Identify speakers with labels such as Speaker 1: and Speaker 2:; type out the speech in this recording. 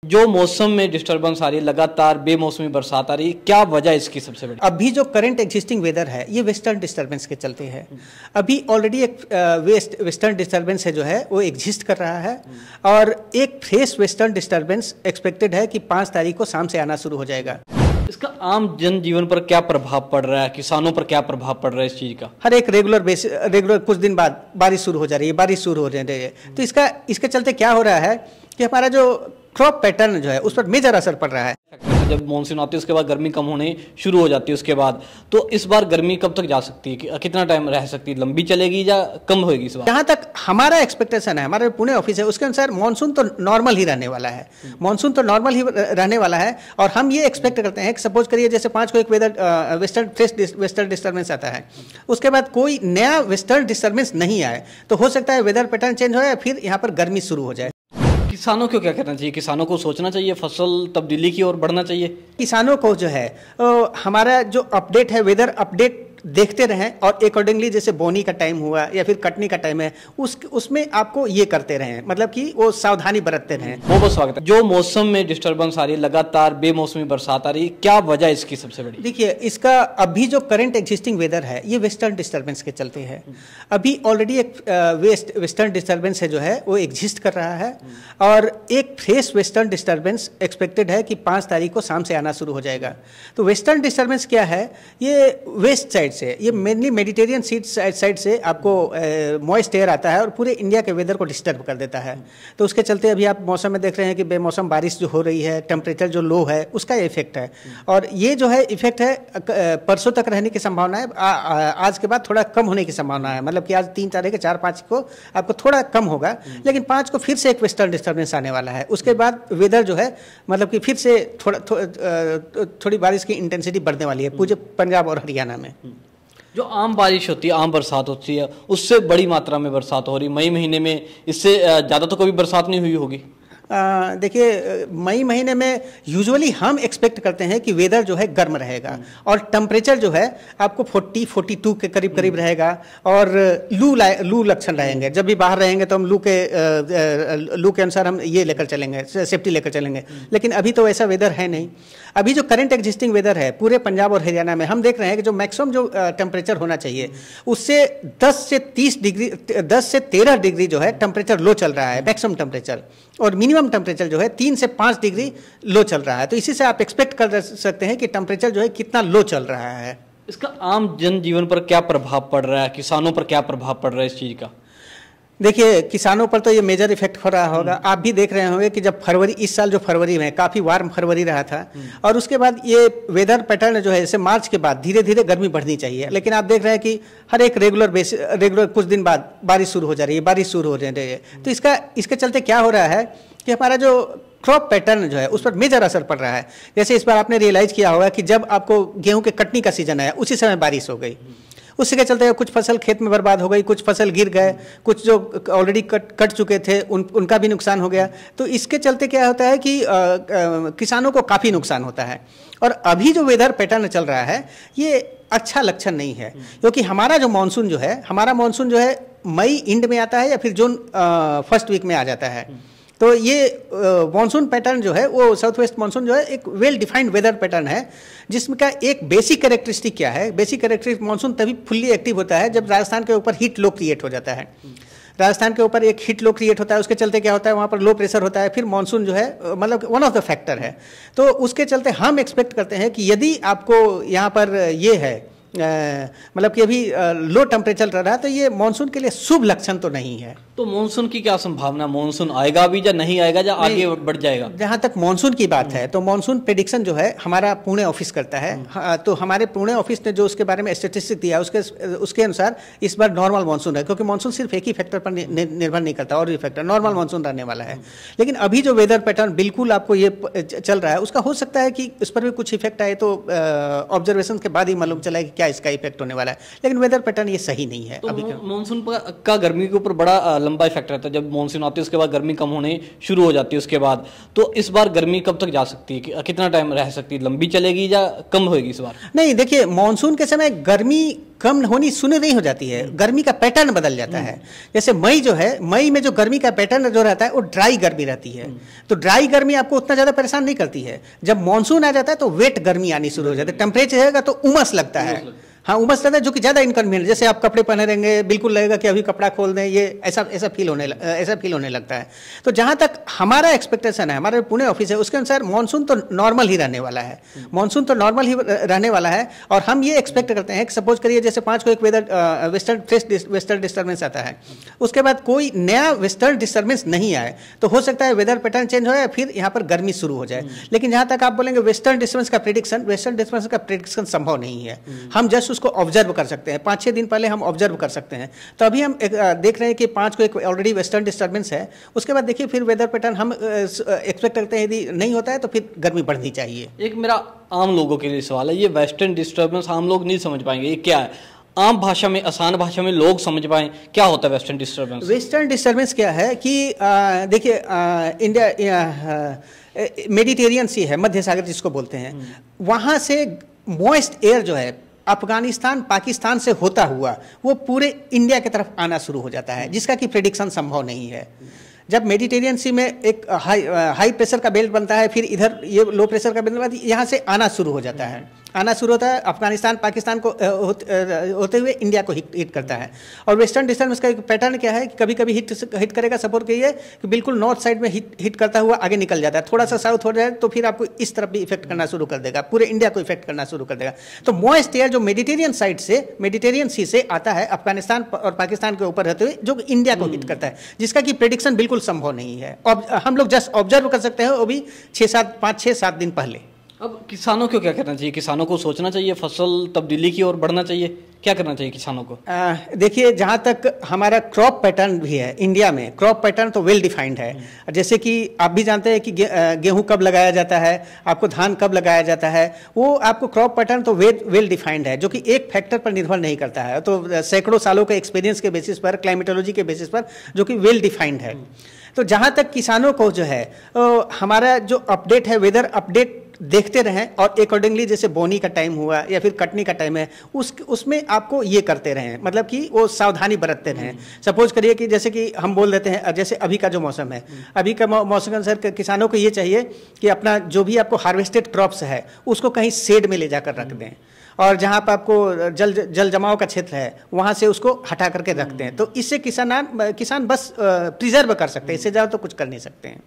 Speaker 1: जो मौसम में डिस्टर्बेंस आ रही है, लगातार बेमौसमी बरसात आ रही है, क्या वजह इसकी सबसे बड़ी?
Speaker 2: अभी जो करंट एग्जिस्टिंग वेदर है ये वेस्टर्न डिस्टर्बेंस के चलते है। अभी ऑलरेडी एक वेस्टर्न डिस्टर्बेंस है जो है वो एग्जिस्ट कर रहा है और एक फ्रेश वेस्टर्न डिस्टर्बेंस एक्सपेक्टेड है कि 5 तारीख को शाम से आना शुरू हो जाएगा।
Speaker 1: इसका आम जनजीवन पर क्या प्रभाव पड़ रहा है, किसानों पर क्या प्रभाव पड़ रहा है इस चीज का?
Speaker 2: हर एक रेगुलर कुछ दिन बाद बारिश शुरू हो जा रही है, बारिश शुरू हो रही है। तो इसके चलते क्या हो रहा है कि हमारा जो क्रॉप पैटर्न जो है उस पर मेजर असर पड़ रहा है।
Speaker 1: जब मानसून आती है उसके बाद गर्मी कम होने शुरू हो जाती है उसके बाद, तो इस बार गर्मी कब तक जा सकती है, कितना टाइम रह सकती है, लंबी चलेगी या कम होगी इस बार?
Speaker 2: जहाँ तक हमारा एक्सपेक्टेशन है, हमारे पुणे ऑफिस है उसके अनुसार मानसून तो नॉर्मल ही रहने वाला है। मानसून तो नॉर्मल ही रहने वाला है और हम ये एक्सपेक्ट करते हैं कि सपोज करिए जैसे 5 को एक वेस्टर्न डिस्टर्बेंस आता है, उसके बाद कोई नया वेस्टर्न डिस्टर्बेंस नहीं आए तो हो सकता है वेदर पैटर्न चेंज हो या फिर यहाँ पर गर्मी शुरू हो जाए।
Speaker 1: किसानों को क्या करना चाहिए? किसानों को सोचना चाहिए, फसल तब्दीली की ओर बढ़ना चाहिए।
Speaker 2: किसानों को जो है हमारा जो अपडेट है वेदर अपडेट देखते रहें और अकॉर्डिंगली जैसे बोनी का टाइम हुआ या फिर कटनी का टाइम है उसमें आपको ये करते रहें, मतलब कि वो सावधानी बरतते रहें।
Speaker 1: बहुत बहुत स्वागत है। जो मौसम में डिस्टर्बेंस आ रही है, लगातार बेमौसमी बरसात आ रही है, क्या वजह इसकी सबसे बड़ी?
Speaker 2: देखिए इसका अभी जो करंट एग्जिस्टिंग वेदर है ये वेस्टर्न डिस्टर्बेंस के चलते है। अभी ऑलरेडी एक वेस्टर्न डिस्टर्बेंस है जो है वो एग्जिस्ट कर रहा है और एक फ्रेश वेस्टर्न डिस्टर्बेंस एक्सपेक्टेड है कि 5 तारीख को शाम से आना शुरू हो जाएगा। तो वेस्टर्न डिस्टर्बेंस क्या है, ये वेस्ट साइड से, ये मेनली मेडिटेरियन साइड से आपको मॉइस्ट एयर आता है और पूरे इंडिया के वेदर को डिस्टर्ब कर देता है। तो उसके चलते अभी आप मौसम में देख रहे हैं कि बेमौसम बारिश जो हो रही है, टेम्परेचर जो लो है उसका इफेक्ट है और ये जो है इफेक्ट है परसों तक रहने की संभावना है। आज के बाद थोड़ा कम होने की संभावना है, मतलब कि आज 3 तारीख है, 4-5 को आपको थोड़ा कम होगा, लेकिन 5 को फिर से एक वेस्टर्न डिस्टर्बेंस आने वाला है। उसके बाद वेदर जो है मतलब कि फिर से थोड़ी बारिश की इंटेंसिटी बढ़ने वाली है पूरे पंजाब और हरियाणा में।
Speaker 1: जो आम बारिश होती है, आम बरसात होती है, उससे बड़ी मात्रा में बरसात हो रही, मई महीने में इससे ज़्यादा तो कभी बरसात नहीं हुई होगी।
Speaker 2: देखिए मई महीने में यूजुअली हम एक्सपेक्ट करते हैं कि वेदर जो है गर्म रहेगा और टेम्परेचर जो है आपको 40-42 के करीब रहेगा और लू लक्षण रहेंगे। जब भी बाहर रहेंगे तो हम लू के अनुसार हम ये लेकर चलेंगे, सेफ्टी लेकर चलेंगे, लेकिन अभी तो ऐसा वेदर है नहीं। अभी जो करंट एग्जिस्टिंग वेदर है पूरे पंजाब और हरियाणा में हम देख रहे हैं कि जो मैक्सिमम जो टेम्परेचर होना चाहिए उससे 10 से 13 डिग्री जो है टेम्परेचर लो चल रहा है मैक्सिमम टेम्परेचर, और मिनिमम टेम्परेचर जो है 3 से 5 डिग्री लो चल रहा है। तो इसी से आप एक्सपेक्ट कर सकते हैं कि टेम्परेचर जो है कितना लो चल रहा है।
Speaker 1: इसका आम जनजीवन पर क्या प्रभाव पड़ रहा है, किसानों पर क्या प्रभाव पड़ रहा है इस चीज़ का?
Speaker 2: देखिए किसानों पर तो ये मेजर इफेक्ट हो रहा होगा। आप भी देख रहे होंगे कि जब फरवरी, इस साल जो फरवरी में काफ़ी वार्म फरवरी रहा था और उसके बाद ये वेदर पैटर्न जो है जैसे मार्च के बाद धीरे धीरे गर्मी बढ़नी चाहिए, लेकिन आप देख रहे हैं कि हर एक रेगुलर कुछ दिन बाद बारिश शुरू हो जा रही है, बारिश शुरू हो रही है। तो इसके चलते क्या हो रहा है कि हमारा जो क्रॉप पैटर्न जो है उस पर मेजर असर पड़ रहा है। जैसे इस बार आपने रियलाइज़ किया होगा कि जब आपको गेहूँ के कटनी का सीजन आया उसी समय बारिश हो गई, उसके चलते कुछ फसल खेत में बर्बाद हो गई, कुछ फसल गिर गए, कुछ जो ऑलरेडी कट चुके थे उनका भी नुकसान हो गया। तो इसके चलते क्या होता है कि किसानों को काफ़ी नुकसान होता है। और अभी जो वेदर पैटर्न चल रहा है ये अच्छा लक्षण नहीं है, क्योंकि हमारा जो मानसून जो है मई एंड में आता है या फिर जून फर्स्ट वीक में आ जाता है। तो ये मानसून पैटर्न जो है वो साउथ वेस्ट मानसून जो है एक वेल डिफाइंड वेदर पैटर्न है, जिसमें का एक बेसिक कैरेक्टरिस्टिक क्या है, बेसिक कैरेक्टरिस्टिक मानसून तभी फुल्ली एक्टिव होता है जब राजस्थान के ऊपर हीट लो क्रिएट हो जाता है। राजस्थान के ऊपर एक हीट लो क्रिएट होता है, उसके चलते क्या होता है वहाँ पर लो प्रेशर होता है, फिर मानसून जो है मतलब वन ऑफ द फैक्टर है। तो उसके चलते हम एक्सपेक्ट करते हैं कि यदि आपको यहाँ पर ये है मतलब कि अभी लो टेम्परेचर रह रहा है तो ये मानसून के लिए शुभ लक्षण तो नहीं है।
Speaker 1: तो मानसून की क्या संभावना, मानसून आएगा भी या नहीं आएगा या आगे बढ़ जाएगा?
Speaker 2: जहाँ तक मानसून की बात है तो मानसून प्रेडिक्शन जो है हमारा पुणे ऑफिस करता है। तो हमारे पुणे ऑफिस ने जो उसके बारे में स्टेटिस्टिक दिया उसके अनुसार इस बार नॉर्मल मानसून है, क्योंकि मानसून सिर्फ एक ही फैक्टर पर निर्भर नहीं करता, और भी फैक्टर नॉर्मल मानसून रहने वाला है। लेकिन अभी जो वेदर पैटर्न बिल्कुल आपको ये चल रहा है उसका हो सकता है कि उस पर भी कुछ इफेक्ट आए, तो ऑब्जर्वेशन के बाद ही मालूम चला है कि क्या इसका इफेक्ट होने वाला है। लेकिन वेदर पैटर्न ये सही नहीं है।
Speaker 1: तो मानसून का गर्मी के ऊपर बड़ा लंबा इफेक्ट रहता है। जब मानसून आती है उसके बाद गर्मी कम होने शुरू हो जाती है उसके बाद, तो इस बार गर्मी कब तक जा सकती है, कितना टाइम रह सकती है, लंबी चलेगी या कम होगी इस बार?
Speaker 2: नहीं, देखिए मानसून के समय गर्मी कम होनी शून्य नहीं हो जाती है, गर्मी का पैटर्न बदल जाता है। जैसे मई जो है, मई में जो गर्मी का पैटर्न जो रहता है वो ड्राई गर्मी रहती है, तो ड्राई गर्मी आपको उतना ज़्यादा परेशान नहीं करती है। जब मानसून आ जाता है तो वेट गर्मी आनी शुरू हो जाती है, टेम्परेचर रहेगा तो उमस लगता है, हाँ उमस लगता है, जो कि ज़्यादा इनकन्वीनियंट, जैसे आप कपड़े पहने रहेंगे बिल्कुल लगेगा कि अभी कपड़ा खोल दें, ये ऐसा फील होने लगता है। तो जहाँ तक हमारा एक्सपेक्टेशन है, हमारे पुणे ऑफिस है, उसके अनुसार मानसून तो नॉर्मल ही रहने वाला है, मानसून तो नॉर्मल ही रहने वाला है। और हम ये एक्सपेक्ट करते हैं कि सपोज करिए जैसे 5 को एक वेस्टर्न डिस्टर्बेंस आता है, उसके बाद कोई नया वेस्टर्न डिस्टर्बेंस नहीं आए तो हो सकता है वेदर पैटर्न चेंज हो या फिर यहाँ पर गर्मी शुरू हो जाए। लेकिन जहाँ तक आप बोलेंगे वेस्टर्न डिस्टर्बेंस का प्रेडिक्शन संभव नहीं है। हम जस्ट उसको ऑब्जर्व कर सकते हैं, 5-6 दिन पहले हम ऑब्जर्व कर सकते हैं। तो अभी हम देख रहे हैं कि 5 को एक ऑलरेडी वेस्टर्न डिस्टर्बेंस है, उसके बाद देखिए फिर वेदर पैटर्न हम एक्सपेक्ट करते हैं, यदि नहीं होता है तो फिर गर्मी बढ़नी चाहिए।
Speaker 1: एक मेरा आम लोगों के लिए सवाल है, ये वेस्टर्न डिस्टर्बेंस आम लोग नहीं समझ पाएंगे, ये क्या है? आम भाषा में, आसान भाषा में लोग समझ पाएं क्या होता है वेस्टर्न डिस्टर्बेंस?
Speaker 2: वेस्टर्न डिस्टर्बेंस क्या है कि देखिए इंडिया मेडिटेरियन सी है, मध्य सागर जिसको बोलते हैं, वहाँ से मॉइस्ट एयर जो है अफगानिस्तान पाकिस्तान से होता हुआ वो पूरे इंडिया की तरफ आना शुरू हो जाता है, जिसका कि प्रेडिक्शन संभव नहीं है। जब मेडिटेरियन सी में एक हाई प्रेशर का बेल्ट बनता है, फिर इधर ये लो प्रेशर का बेल्ट बनता है, यहाँ से आना शुरू हो जाता है, अफगानिस्तान पाकिस्तान को होते हुए इंडिया को हिट करता है। और वेस्टर्न डिस्टर्बेंस का एक पैटर्न क्या है कि कभी कभी हिट करेगा, सपोज करिए कि बिल्कुल नॉर्थ साइड में हिट करता हुआ आगे निकल जाता है, थोड़ा सा साउथ हो जाए तो फिर आपको इस तरफ भी इफेक्ट करना शुरू कर देगा, पूरे इंडिया को इफेक्ट करना शुरू कर देगा। तो मॉइस्ट एयर जो मेडिटेरियन सी से आता है अफगानिस्तान और पाकिस्तान के ऊपर रहते हुए, जो इंडिया को हिट करता है, जिसका कि प्रेडिक्शन बिल्कुल संभव नहीं है। हम लोग जस्ट ऑब्जर्व कर सकते हैं, वो भी 5-6-7 दिन पहले।
Speaker 1: अब किसानों को क्या करना चाहिए? किसानों को सोचना चाहिए फसल तब्दीली की ओर बढ़ना चाहिए, क्या करना चाहिए किसानों को?
Speaker 2: देखिए, जहाँ तक हमारा क्रॉप पैटर्न भी है, इंडिया में क्रॉप पैटर्न तो वेल डिफाइंड है। जैसे कि आप भी जानते हैं कि गेहूं कब लगाया जाता है, आपको धान कब लगाया जाता है, वो आपको क्रॉप पैटर्न तो वेल डिफाइंड है, जो कि एक फैक्टर पर निर्भर नहीं करता है, तो सैकड़ों सालों के एक्सपीरियंस के बेसिस पर, क्लाइमेटोलॉजी के बेसिस पर, जो कि वेल डिफाइंड है। तो जहाँ तक किसानों को जो है हमारा जो अपडेट है, वेदर अपडेट देखते रहें और अकॉर्डिंगली, जैसे बोनी का टाइम हुआ या फिर कटनी का टाइम है, उसमें आपको ये करते रहें, मतलब कि वो सावधानी बरतते रहें। सपोज करिए कि जैसे कि हम बोल देते हैं, जैसे अभी का जो मौसम है, अभी का मौसम के अनुसार किसानों को ये चाहिए कि अपना जो भी आपको हार्वेस्टेड क्रॉप्स है उसको कहीं शेड में ले जाकर रख दें, और जहाँ पर आपको जल जमाव का क्षेत्र है वहाँ से उसको हटा करके रखते हैं। तो इससे किसान बस प्रिजर्व कर सकते हैं, इससे ज़्यादा तो कुछ कर नहीं सकते हैं।